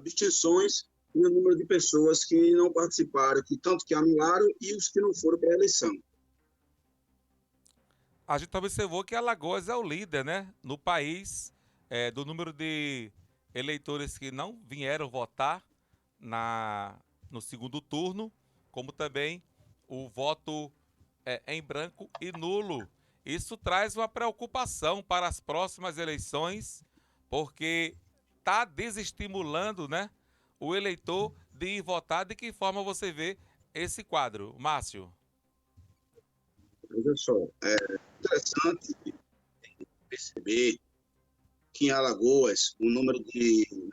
abstenções e o número de pessoas que não participaram, que tanto que anularam e os que não foram para a eleição. A gente observou que Alagoas é o líder, né, no país, do número de eleitores que não vieram votar no segundo turno, como também o voto em branco e nulo. Isso traz uma preocupação para as próximas eleições, porque está desestimulando, né, o eleitor de ir votar. De que forma você vê esse quadro, Márcio? Veja só, é interessante perceber que em Alagoas o número de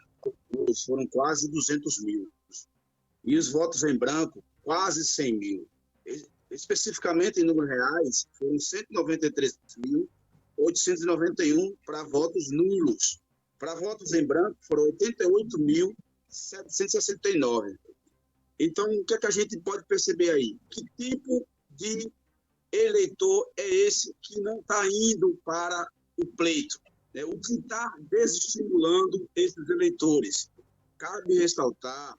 votos foram quase 200 mil. E os votos em branco, quase 100 mil. Especificamente em números reais, foram 193.891 para votos nulos. Para votos em branco, foram 88.769. Então, o que é que a gente pode perceber aí? Que tipo de eleitor é esse que não está indo para o pleito? O que está desestimulando esses eleitores? Cabe ressaltar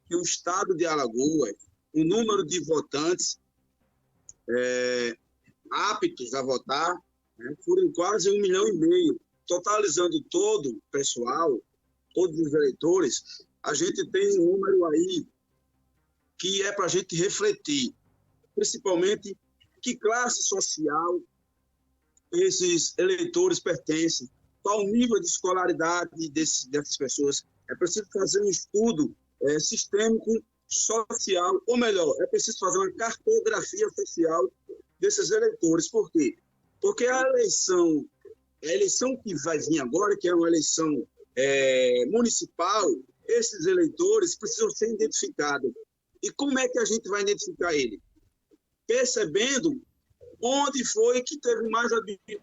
que o estado de Alagoas, o número de votantes aptos a votar, foram quase 1,5 milhão. Totalizando todo o pessoal, todos os eleitores, a gente tem um número aí que é para a gente refletir, principalmente que classe social esses eleitores pertencem, qual o nível de escolaridade dessas pessoas. É preciso fazer um estudo sistêmico, social, ou melhor, é preciso fazer uma cartografia social desses eleitores. Por quê? Porque a eleição que vai vir agora, que é uma eleição municipal, esses eleitores precisam ser identificados. E como é que a gente vai identificar ele? Percebendo onde foi que teve mais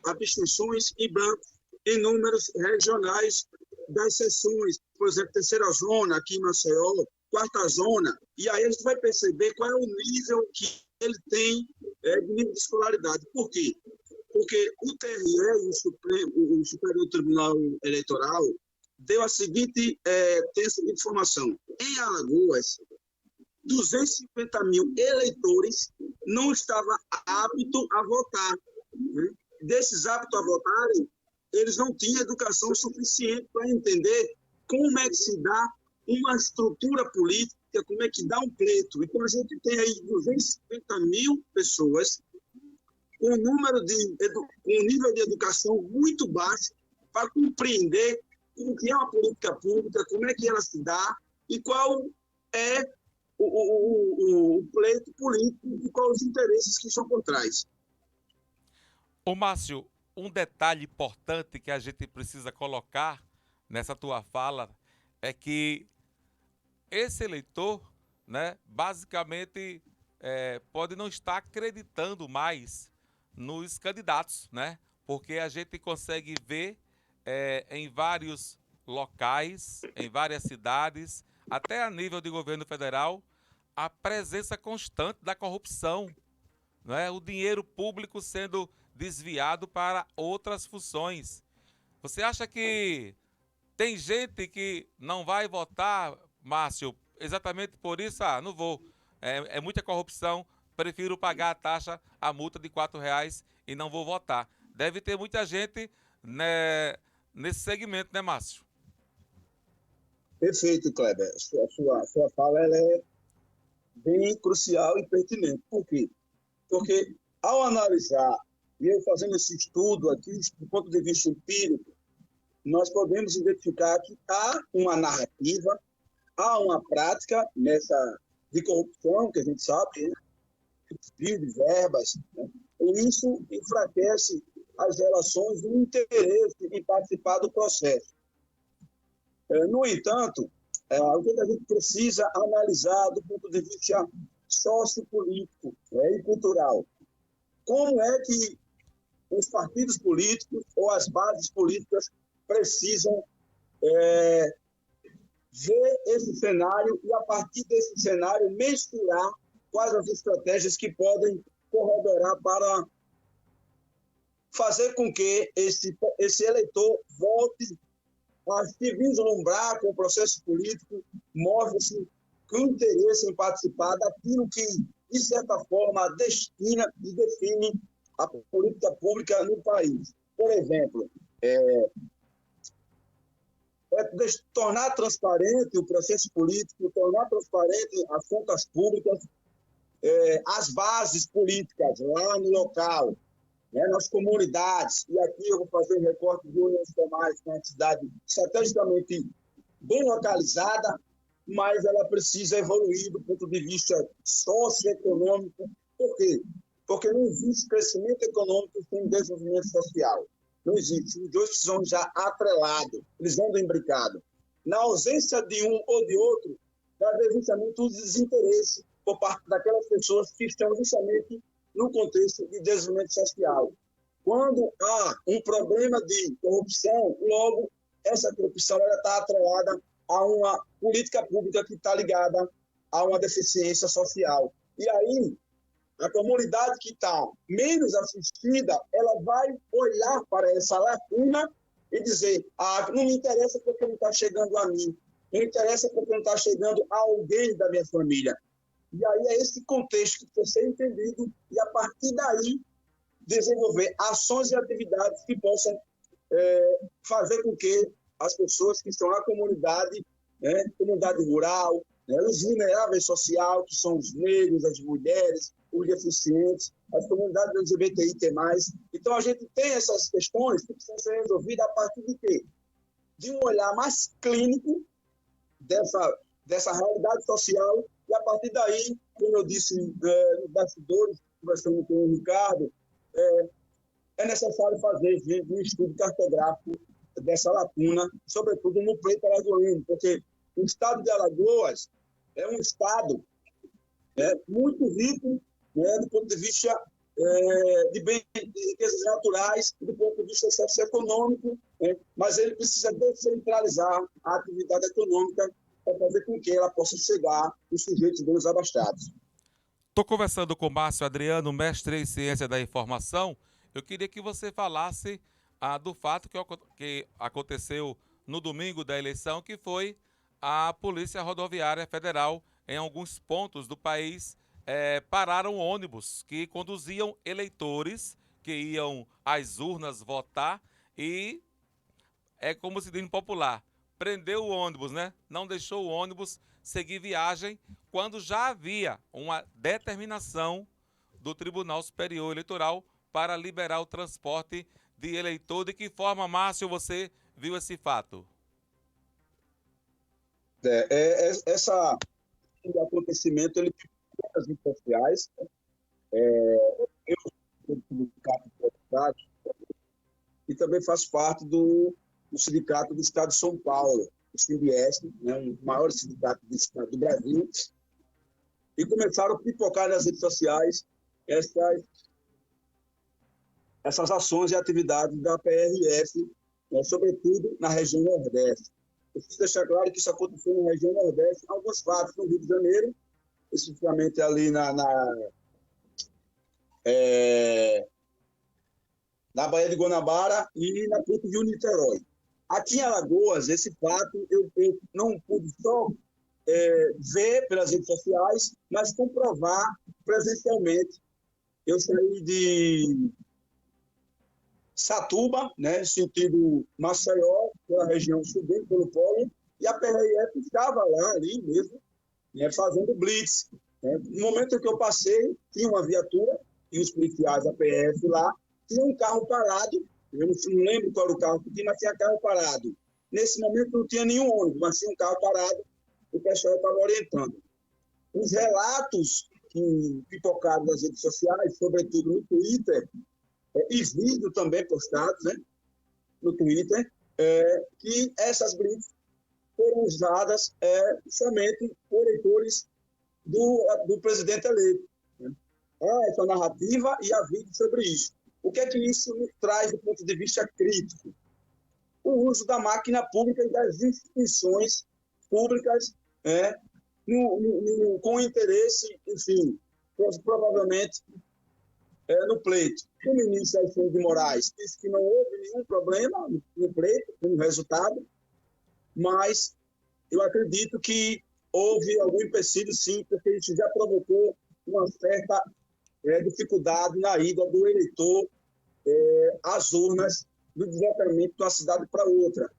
abstenções em branco em números regionais das sessões, por exemplo, terceira zona aqui em Maceió, quarta zona, e aí a gente vai perceber qual é o nível que ele tem de nível de escolaridade. Por quê? Porque o TRE, o Superior Tribunal Eleitoral, tem a seguinte informação. Em Alagoas, 250 mil eleitores não estavam aptos a votar. Né? Desses aptos a votarem, eles não tinham educação suficiente para entender como é que se dá uma estrutura política, como é que dá um pleito. Então, a gente tem aí 250 mil pessoas com um nível de educação muito baixo para compreender o que é uma política pública, como é que ela se dá e qual é o pleito político e quais os interesses que estão por trás. Ô Márcio, um detalhe importante que a gente precisa colocar nessa tua fala é que esse eleitor, né, basicamente pode não estar acreditando mais nos candidatos, né? Porque a gente consegue ver em vários locais, em várias cidades, até a nível de governo federal, a presença constante da corrupção, né? O dinheiro público sendo desviado para outras funções. Você acha que tem gente que não vai votar, Márcio, exatamente por isso? Ah, não vou. É muita corrupção, prefiro pagar a taxa, a multa de R$ 4 e não vou votar. Deve ter muita gente, né, nesse segmento, né, Márcio? Perfeito, Kleber. Sua fala ela é bem crucial e pertinente. Por quê? Porque ao analisar, e eu fazendo esse estudo aqui, do ponto de vista empírico, nós podemos identificar que há uma narrativa, há uma prática de corrupção, que a gente sabe, né? Desvio de verbas, né? E isso enfraquece as relações e o interesse em participar do processo. No entanto, o que a gente precisa analisar do ponto de vista sociopolítico e cultural? Como é que os partidos políticos ou as bases políticas precisam ver esse cenário e, a partir desse cenário, mensurar quais as estratégias que podem corroborar para fazer com que esse eleitor vote a se vislumbrar com o processo político, mostra-se com interesse em participar daquilo que, de certa forma, destina e define a política pública no país. Por exemplo, tornar transparente o processo político, tornar transparente as contas públicas, as bases políticas lá no local, né, nas comunidades. E aqui eu vou fazer um recorte de União Tomás, que é uma cidade estrategicamente bem localizada, mas ela precisa evoluir do ponto de vista socioeconômico. Por quê? Porque não existe crescimento econômico sem desenvolvimento social. Não existe. Os dois precisam já atrelados, eles andam imbricados. Na ausência de um ou de outro, dá justamente o desinteresse por parte daquelas pessoas que estão justamente no contexto de desenvolvimento social. Quando há um problema de corrupção, logo essa corrupção está atrelada a uma política pública que está ligada a uma deficiência social. E aí, a comunidade que está menos assistida, ela vai olhar para essa lacuna e dizer, não me interessa porque não está chegando a mim, não me interessa porque não está chegando a alguém da minha família. E aí é esse contexto que precisa ser entendido e, a partir daí, desenvolver ações e atividades que possam fazer com que as pessoas que estão na comunidade, né, comunidade rural, né, os vulneráveis sociais, que são os negros, as mulheres, os deficientes, as comunidades LGBTI+. Então, a gente tem essas questões que precisam ser resolvidas a partir de quê? De um olhar mais clínico dessa realidade social e, a partir daí, como eu disse nos bastidores, conversando com o Ricardo, é necessário fazer um estudo cartográfico dessa lacuna, sobretudo no pleito alagoano, porque o estado de Alagoas é um estado muito rico, né, do ponto de vista de riquezas naturais, do ponto de vista socioeconômico, né, mas ele precisa descentralizar a atividade econômica para fazer com que ela possa chegar aos sujeitos menos abastados. Estou conversando com Márcio Adriano, mestre em Ciência da Informação. Eu queria que você falasse do fato que aconteceu no domingo da eleição, que foi a Polícia Rodoviária Federal, em alguns pontos do país, pararam ônibus que conduziam eleitores que iam às urnas votar e, como se diz no popular, prendeu o ônibus, né? Não deixou o ônibus seguir viagem, quando já havia uma determinação do Tribunal Superior Eleitoral para liberar o transporte de eleitor. De que forma, Márcio, você viu esse fato? Esse acontecimento, ele ficou nas redes sociais. Eu sou do Sindicato de Advogados e também faço parte do Sindicato do Estado de São Paulo, o Sindiesp, né, um dos maiores sindicatos do Brasil, e começaram a pipocar nas redes sociais essas ações e atividades da PRF, né, sobretudo na região Nordeste. Eu preciso deixar claro que isso aconteceu na região Nordeste, alguns fatos no Rio de Janeiro, especificamente ali na Baía de Guanabara e na Ponte de Niterói. Aqui em Alagoas, esse fato eu não pude só ver pelas redes sociais, mas comprovar presencialmente. Eu saí de Satuba, né, sentido Maceió, pela região sudeste, pelo polo, e a PRF estava lá, ali mesmo, né, fazendo blitz. Né. No momento em que eu passei, tinha uma viatura, e os policiais da PRF lá, tinha um carro parado, eu não lembro qual era o carro que tinha, mas tinha carro parado. Nesse momento não tinha nenhum ônibus, mas tinha um carro parado, o pessoal estava orientando. Os relatos que pipocaram nas redes sociais, sobretudo no Twitter, e vídeos também postados, né, no Twitter, que essas blitz foram usadas somente por eleitores do presidente eleito. Né. Essa narrativa e há vídeos sobre isso. O que é que isso nos traz do ponto de vista crítico? O uso da máquina pública e das instituições públicas com interesse, enfim, provavelmente no pleito. O ministro Alexandre de Moraes disse que não houve nenhum problema no pleito, no resultado, mas eu acredito que houve algum empecilho, sim, porque isso já provocou uma certa dificuldade na ida do eleitor às urnas, do deslocamento de uma cidade para outra.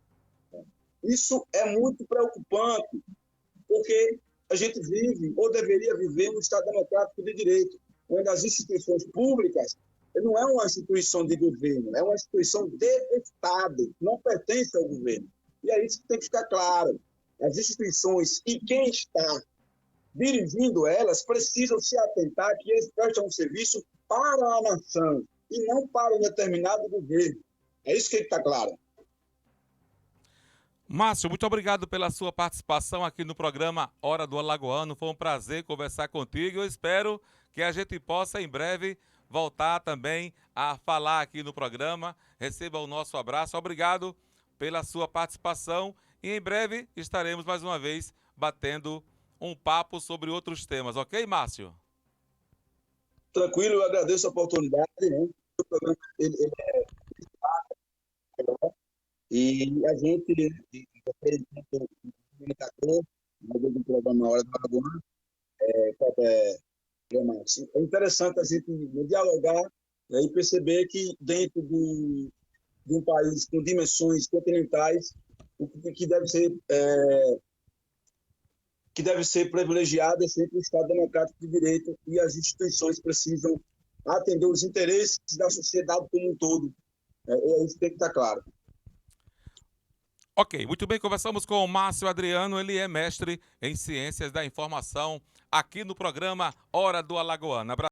Isso é muito preocupante, porque a gente vive, ou deveria viver, um Estado democrático de direito, onde as instituições públicas não é uma instituição de governo, é uma instituição de Estado, não pertence ao governo. E é isso que tem que ficar claro. As instituições e quem está dirigindo elas precisam se atentar que eles prestam um serviço para a nação e não para um determinado governo. É isso que está claro. Márcio, muito obrigado pela sua participação aqui no programa Hora do Alagoano. Foi um prazer conversar contigo. Eu espero que a gente possa em breve voltar também a falar aqui no programa. Receba o nosso abraço. Obrigado pela sua participação e em breve estaremos mais uma vez batendo um papo sobre outros temas. Ok, Márcio? Tranquilo, eu agradeço a oportunidade. Né? O programa ele é e a gente, comunicador, do programa Hora do Alagoano, é interessante a gente dialogar e perceber que dentro de um país com dimensões continentais, o que deve ser privilegiado é sempre o Estado democrático de direito e as instituições precisam atender os interesses da sociedade como um todo. Isso tem que estar claro. Ok, muito bem, conversamos com o Márcio Adriano, ele é mestre em Ciências da Informação aqui no programa Hora do Alagoano.